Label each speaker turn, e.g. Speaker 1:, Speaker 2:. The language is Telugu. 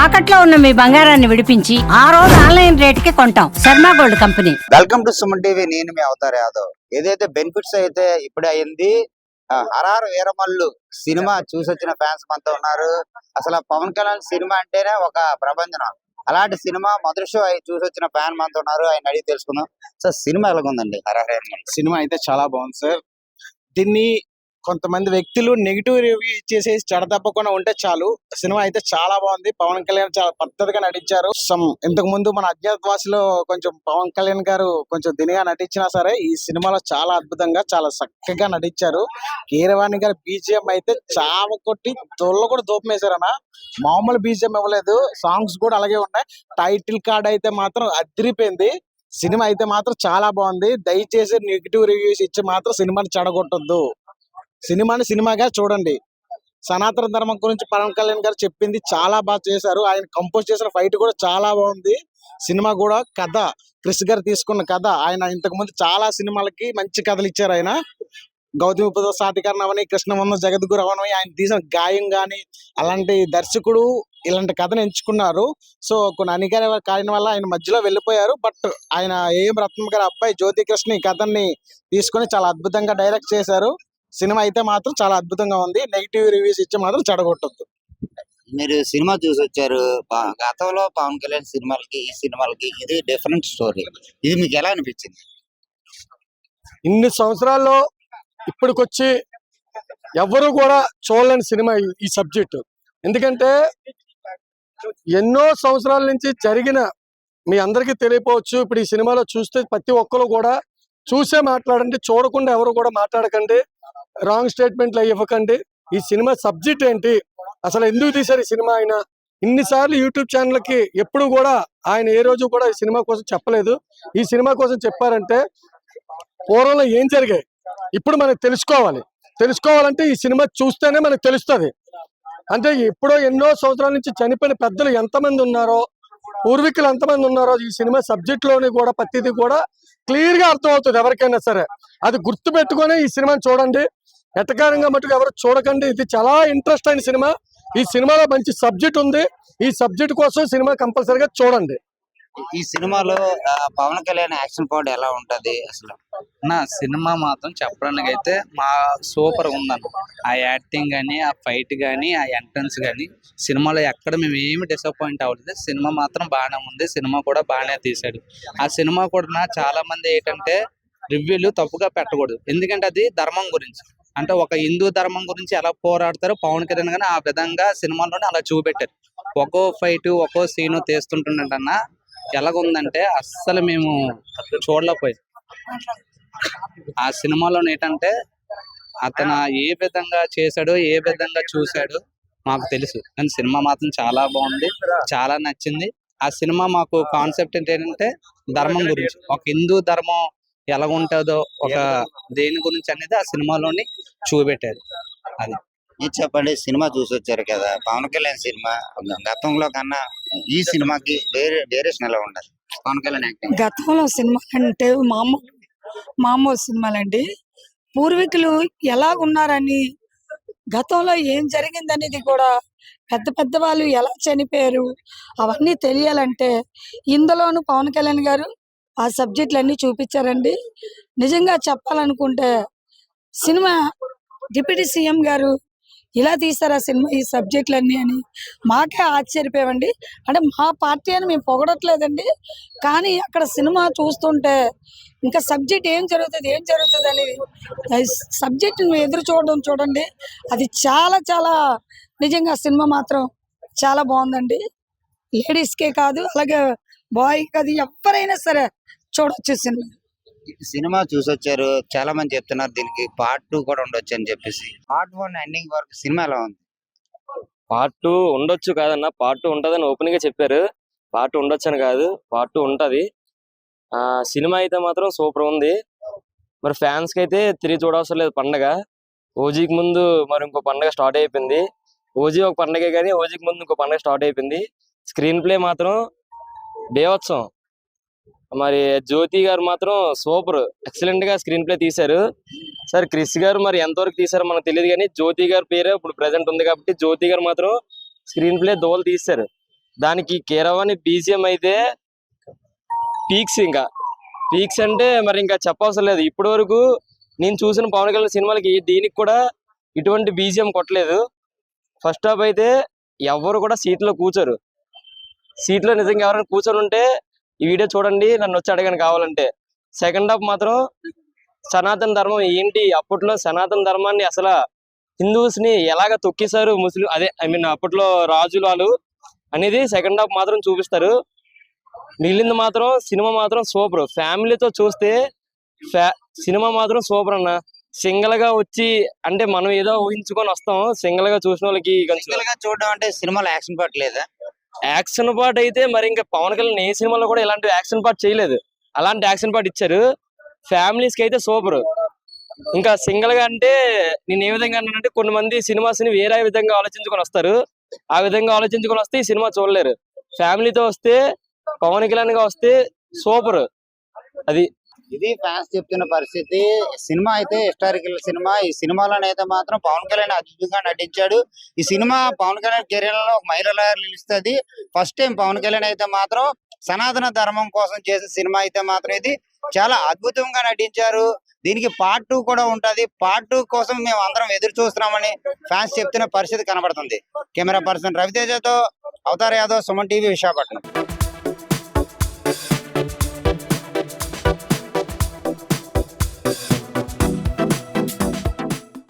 Speaker 1: తాకట్లో ఉన్న మీ బంగారాన్ని విడిపించి ఆ రోజు ఆన్లైన్ రేటుకి కొంటాం. Sharma gold company.
Speaker 2: Welcome to Suman TV. నేను మీ అవతార్ యాదవ్. ఏదైతే బెనిఫిట్స్ అయితే ఇప్పుడే అయింది. హరహర వీరమల్లు సినిమా చూసొచ్చిన ఫ్యాన్స్ మనతో ఉన్నారు. అసలు పవన్ కళ్యాణ్ సినిమా అంటేనే ఒక ప్రపంచం. అలాంటి సినిమా మొదటి షో చూసొచ్చిన ఫ్యాన్ మనతో ఉన్నారు. ఆయన అడిగి తెలుసుకుందాం. సార్ సినిమా ఎలాగుందండి? హరహర వీరమల్లు
Speaker 3: సినిమా అయితే చాలా బాగుంది సార్. దీన్ని కొంతమంది వ్యక్తులు నెగిటివ్ రివ్యూ ఇచ్చేసేసి చెడతప్పకుండా ఉంటే చాలు. సినిమా అయితే చాలా బాగుంది. పవన్ కళ్యాణ్ చాలా పద్ధతిగా నటించారు. ఇంతకు ముందు మన అజ్ఞాతవాసిలో కొంచెం పవన్ కళ్యాణ్ గారు కొంచెం దినిగా నటించినా సరే ఈ సినిమాలో చాలా అద్భుతంగా చాలా చక్కగా నటించారు. కీరవాణి గారి బీజిఎం అయితే చావ కొట్టి తొల్ల కూడా దూపం వేశారన్న. మామూలు బీజిఎం ఇవ్వలేదు. సాంగ్స్ కూడా అలాగే ఉన్నాయి. టైటిల్ కార్డ్ అయితే మాత్రం అదిరిపోయింది. సినిమా అయితే మాత్రం చాలా బాగుంది. దయచేసి నెగిటివ్ రివ్యూస్ ఇచ్చి మాత్రం సినిమాని చెడగొట్టొద్దు. సినిమాని సినిమాగా చూడండి. సనాతన ధర్మం గురించి పవన్ కళ్యాణ్ గారు చెప్పింది చాలా బాగా చేశారు. ఆయన కంపోజ్ చేసిన ఫైట్ కూడా చాలా బాగుంది. సినిమా కూడా కథ క్రిష్ గారు తీసుకున్న కథ. ఆయన ఇంతకు ముందు చాలా సినిమాలకి మంచి కథలు ఇచ్చారు. ఆయన గౌతమి సాధికరణ అవని, కృష్ణవందం, జగద్గురు అవని, ఆయన తీసిన గాయం గాని అలాంటి దర్శకుడు ఇలాంటి కథను ఎంచుకున్నారు. సో కొన్ని అనివార్య కారణం వల్ల ఆయన మధ్యలో వెళ్ళిపోయారు. బట్ ఆయన ఏం రత్నం గారి అబ్బాయి జ్యోతి కృష్ణ ఈ కథని తీసుకుని చాలా అద్భుతంగా డైరెక్ట్ చేశారు. సినిమా అయితే మాత్రం చాలా అద్భుతంగా ఉంది. నెగిటివ్ రివ్యూస్ ఇచ్చి మాత్రం చెడగొట్టొద్దు.
Speaker 2: మీరు సినిమా చూసొచ్చారు. గతంలో పవన్ కళ్యాణ్ సినిమాలకి ఈ సినిమాలకి ఇది డిఫరెంట్ స్టోరీ. ఇది మీకు ఎలా అనిపించింది?
Speaker 4: ఇన్ని సంవత్సరాల్లో ఇప్పటికొచ్చి ఎవరు కూడా చూడలేని సినిమా ఈ సబ్జెక్టు. ఎందుకంటే ఎన్నో సంవత్సరాల నుంచి జరిగిన మీ అందరికీ తెలియపోవచ్చు. ఇప్పుడు ఈ సినిమాలో చూస్తే ప్రతి ఒక్కరు కూడా చూసే మాట్లాడండి, చూడకుండా ఎవరు కూడా మాట్లాడకండి, రాంగ్ స్టేట్మెంట్లు ఇవ్వకండి. ఈ సినిమా సబ్జెక్ట్ ఏంటి, అసలు ఎందుకు తీశారు ఈ సినిమా? ఆయన ఇన్నిసార్లు యూట్యూబ్ ఛానల్కి ఎప్పుడు కూడా ఆయన ఏ రోజు కూడా ఈ సినిమా కోసం చెప్పలేదు. ఈ సినిమా కోసం చెప్పారంటే పూర్వంలో ఏం జరిగాయి ఇప్పుడు మనకు తెలుసుకోవాలంటే ఈ సినిమా చూస్తేనే మనకు తెలుస్తుంది. అంటే ఎప్పుడో ఎన్నో సంవత్సరాల నుంచి చనిపోయిన పెద్దలు ఎంతమంది ఉన్నారో, పూర్వీకులు ఎంతమంది ఉన్నారో ఈ సినిమా సబ్జెక్ట్ లోని కూడా ప్రతిదీ కూడా క్లియర్ గా అర్థమవుతుంది ఎవరికైనా సరే. అది గుర్తు పెట్టుకొని ఈ సినిమాని చూడండి. ఎటకారంగా మటుకు ఎవరు చూడకండి. ఇది చాలా ఇంట్రెస్ట్ అయిన సినిమా. ఈ సినిమాలో మంచి సబ్జెక్ట్ ఉంది. ఈ సబ్జెక్ట్ కోసం సినిమా కంపల్సరీగా చూడండి.
Speaker 2: ఈ సినిమాలో పవన్ కళ్యాణ్ యాక్షన్ పార్ట్ ఎలా ఉంటది అసలు?
Speaker 5: నా సినిమా మాత్రం చెప్పడానికి అయితే మా సూపర్ ఉందన్న. ఆ యాక్టింగ్ కానీ, ఆ ఫైట్ కానీ, ఆ ఎంట్రన్స్ కానీ సినిమాలో ఎక్కడ మేము ఏమి డిసప్పాయింట్ అవ్వలేదు. సినిమా మాత్రం బాగానే ఉంది. సినిమా కూడా బాగానే తీశాడు. ఆ సినిమా కూడా చాలా మంది ఏంటంటే రివ్యూలు తప్పుగా పెట్టకూడదు. ఎందుకంటే అది ధర్మం గురించి, అంటే ఒక హిందూ ధర్మం గురించి ఎలా పోరాడతారో పవన్ కళ్యాణ్ కానీ ఆ విధంగా సినిమాలోనే అలా చూపెట్టారు. ఒక్కో ఫైట్ ఒక్కో సీను తీస్తుంటుండన్న ఎలాగుందంటే అస్సలు మేము చూడలేకపోయాం. ఆ సినిమాలో ఏంటంటే అతను ఏ విధంగా చేశాడో, ఏ విధంగా చూశాడో మాకు తెలుసు. కానీ సినిమా మాత్రం చాలా బాగుంది, చాలా నచ్చింది. ఆ సినిమా మాకు కాన్సెప్ట్ ఏంటంటే ధర్మం గురించి, ఒక హిందూ ధర్మం ఎలా ఉంటుందో, ఒక దేని గురించి అనేది ఆ సినిమాలోని చూపెట్టారు. అది
Speaker 2: ఇది చెప్పండి. సినిమా చూసొచ్చారు కదా, పవన్ కళ్యాణ్ సినిమా గతంలో కన్నా ఈ సినిమాకి వేరియేషన్ ఎలా ఉండదు? పవన్ కళ్యాణ్ యాక్టింగ్
Speaker 6: గతంలో సినిమా అంటే మామూలు సినిమాలండి. పూర్వీకులు ఎలా ఉన్నారని, గతంలో ఏం జరిగిందనేది కూడా, పెద్ద వాళ్ళు ఎలా చనిపోయారు అవన్నీ తెలియాలంటే ఇందులోను పవన్ కళ్యాణ్ గారు ఆ సబ్జెక్టులన్నీ చూపించారండి. నిజంగా చెప్పాలనుకుంటే సినిమా డిప్యూటీ సీఎం గారు ఇలా తీసారా సినిమా ఈ సబ్జెక్టులన్నీ అని మాకే ఆశ్చర్యపోయామండి. అంటే మా పార్టీ అని మేము పొగడట్లేదండి, కానీ అక్కడ సినిమా చూస్తుంటే ఇంకా సబ్జెక్ట్ ఏం జరుగుతుంది అని సబ్జెక్ట్ ఎదురు చూడండి. అది చాలా నిజంగా సినిమా మాత్రం చాలా బాగుందండి. లేడీస్కే కాదు, అలాగే బాయ్ కాదు, ఎవరైనా సరే చూడొచ్చు సినిమా.
Speaker 2: సినిమా చూసొచ్చారు, చాలా మంది చెప్తున్నారు దీనికి పార్ట్ 2 కూడా ఉండొచ్చు అని చెప్పేసి. పార్ట్ 1 ఎండింగ్ వరకు సినిమా ఎలా ఉంది?
Speaker 7: పార్ట్ 2 ఉండొచ్చు కాదన్న, పార్ట్ 2 ఉంటదని ఓపెన్ గా చెప్పారు. పార్ట్ 2 ఉండొచ్చు అని కాదు, పార్ట్ 2 ఉంటది. సినిమా అయితే మాత్రం సూపర్ ఉంది. మరి ఫ్యాన్స్ కి అయితే తిరిగి చూడవసరం లేదు. పండగ ఓజీకి ముందు మరి ఇంకో పండగ స్టార్ట్ అయిపోయింది. ఓజీ ఒక పండగే కానీ ఓజీకి ముందు ఇంకో పండగ స్టార్ట్ అయిపోయింది. స్క్రీన్ ప్లే మాత్రం బేవత్సం. మరి జ్యోతి గారు మాత్రం సూపర్ ఎక్సలెంట్ గా స్క్రీన్ ప్లే తీశారు. సార్ క్రిష్ గారు మరి ఎంతవరకు తీశారో మనకు తెలియదు, కానీ జ్యోతి గారి పేరే ఇప్పుడు ప్రెసెంట్ ఉంది కాబట్టి జ్యోతి గారు మాత్రం స్క్రీన్ ప్లే దోలు తీశారు. దానికి కీరవాణి బీజిఎం అయితే పీక్స్, ఇంకా పీక్స్ అంటే మరి ఇంకా చెప్పవసరం లేదు. ఇప్పటి వరకు నేను చూసిన పవన్ కళ్యాణ్ సినిమాలకి దీనికి కూడా ఇటువంటి బీజిఎం కొట్టలేదు. ఫస్ట్ హాఫ్ అయితే ఎవరు కూడా సీట్లో కూర్చోరు. సీట్లో నిజంగా ఎవరైనా కూర్చొని ఉంటే ఈ వీడియో చూడండి, నన్ను వచ్చి అడగని కావాలంటే. సెకండ్ హాఫ్ మాత్రం సనాతన ధర్మం ఏంటి, అప్పట్లో సనాతన ధర్మాన్ని అసలు హిందూస్ ని ఎలాగ తొక్కేశారు ముస్లిం, అదే ఐ మీన్ అప్పట్లో రాజులు వాళ్ళు అనేది సెకండ్ హాఫ్ మాత్రం చూపిస్తారు. మిగిలింది మాత్రం సినిమా మాత్రం సూపర్. ఫ్యామిలీతో చూస్తే సినిమా మాత్రం సూపర్ అన్న. సింగిల్ గా వచ్చి అంటే మనం ఏదో ఊహించుకొని వస్తాం, సింగిల్ గా చూసిన వాళ్ళకి
Speaker 2: సింగిల్ గా చూడడం అంటే సినిమాలో యాక్షన్ పార్ట్ లేదా?
Speaker 7: యాక్షన్ పార్ట్ అయితే మరి ఇంకా పవన్ కళ్యాణ్ ఏ సినిమాలో కూడా ఇలాంటి యాక్షన్ పార్ట్ చేయలేదు. అలాంటి యాక్షన్ పార్ట్ ఇచ్చారు. ఫ్యామిలీస్ కి అయితే సూపర్. ఇంకా సింగిల్ గా అంటే నేను ఏ విధంగా అన్నానంటే, కొన్ని మంది సినిమాస్ ని వేరే విధంగా ఆలోచించుకొని వస్తారు. ఆ విధంగా ఆలోచించుకొని వస్తే ఈ సినిమా చూడలేరు. ఫ్యామిలీతో వస్తే, పవన్ కళ్యాణ్ గా వస్తే సూపర్. అది
Speaker 2: ఇది ఫ్యాన్స్ చెప్తున్న పరిస్థితి. సినిమా అయితే హిస్టారికల్ సినిమా. ఈ సినిమాలోనైతే మాత్రం పవన్ కళ్యాణ్ అద్భుతంగా నటించాడు. ఈ సినిమా పవన్ కళ్యాణ్ కెరీర్ లో ఒక మైలురాయిగా నిలుస్తుంది. ఫస్ట్ టైం పవన్ కళ్యాణ్ అయితే మాత్రం సనాతన ధర్మం కోసం చేసిన సినిమా అయితే మాత్రం ఇది చాలా అద్భుతంగా నటించారు. దీనికి పార్ట్ 2 కూడా ఉంటది. పార్ట్ 2 కోసం మేము అందరం ఎదురు చూస్తున్నామని ఫ్యాన్స్ చెప్తున్న పరిస్థితి కనబడుతుంది. కెమెరా పర్సన్ రవితేజతో అవతార్ యాదవ్, సుమన్ టీవీ, విశాఖపట్నం.